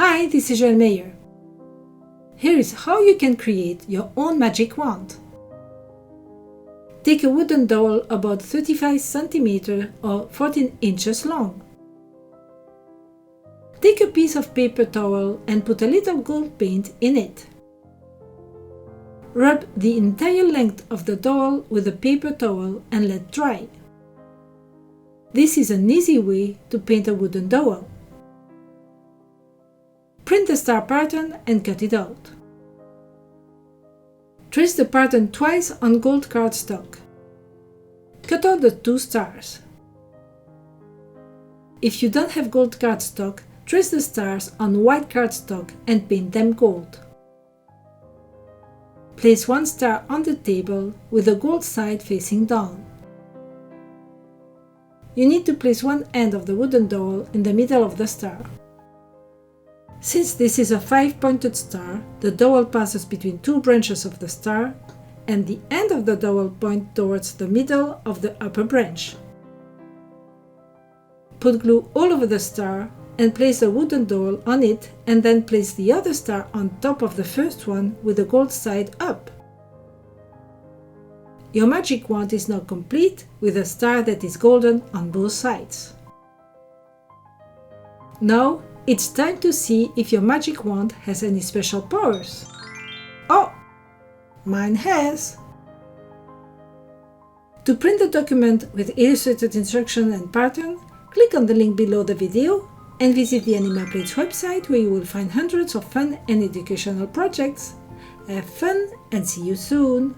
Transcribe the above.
Hi, this is Joël Meyer. Here is how you can create your own magic wand. Take a wooden dowel about 35 cm or 14 inches long. Take a piece of paper towel and put a little gold paint in it. Rub the entire length of the dowel with a paper towel and let dry. This is an easy way to paint a wooden dowel. Print the star pattern and cut it out. Trace the pattern twice on gold cardstock. Cut out the 2 stars. If you don't have gold cardstock, trace the stars on white cardstock and paint them gold. Place 1 star on the table with the gold side facing down. You need to place one end of the wooden dowel in the middle of the star. Since this is a 5-pointed star, the dowel passes between 2 branches of the star, and the end of the dowel points towards the middle of the upper branch. Put glue all over the star and place the wooden dowel on it, and then place the other star on top of the first one with the gold side up. Your magic wand is now complete with a star that is golden on both sides. Now it's time to see if your magic wand has any special powers. Oh, mine has! To print the document with illustrated instruction and pattern, click on the link below the video and visit the Animaplats website, where you will find hundreds of fun and educational projects. Have fun and see you soon!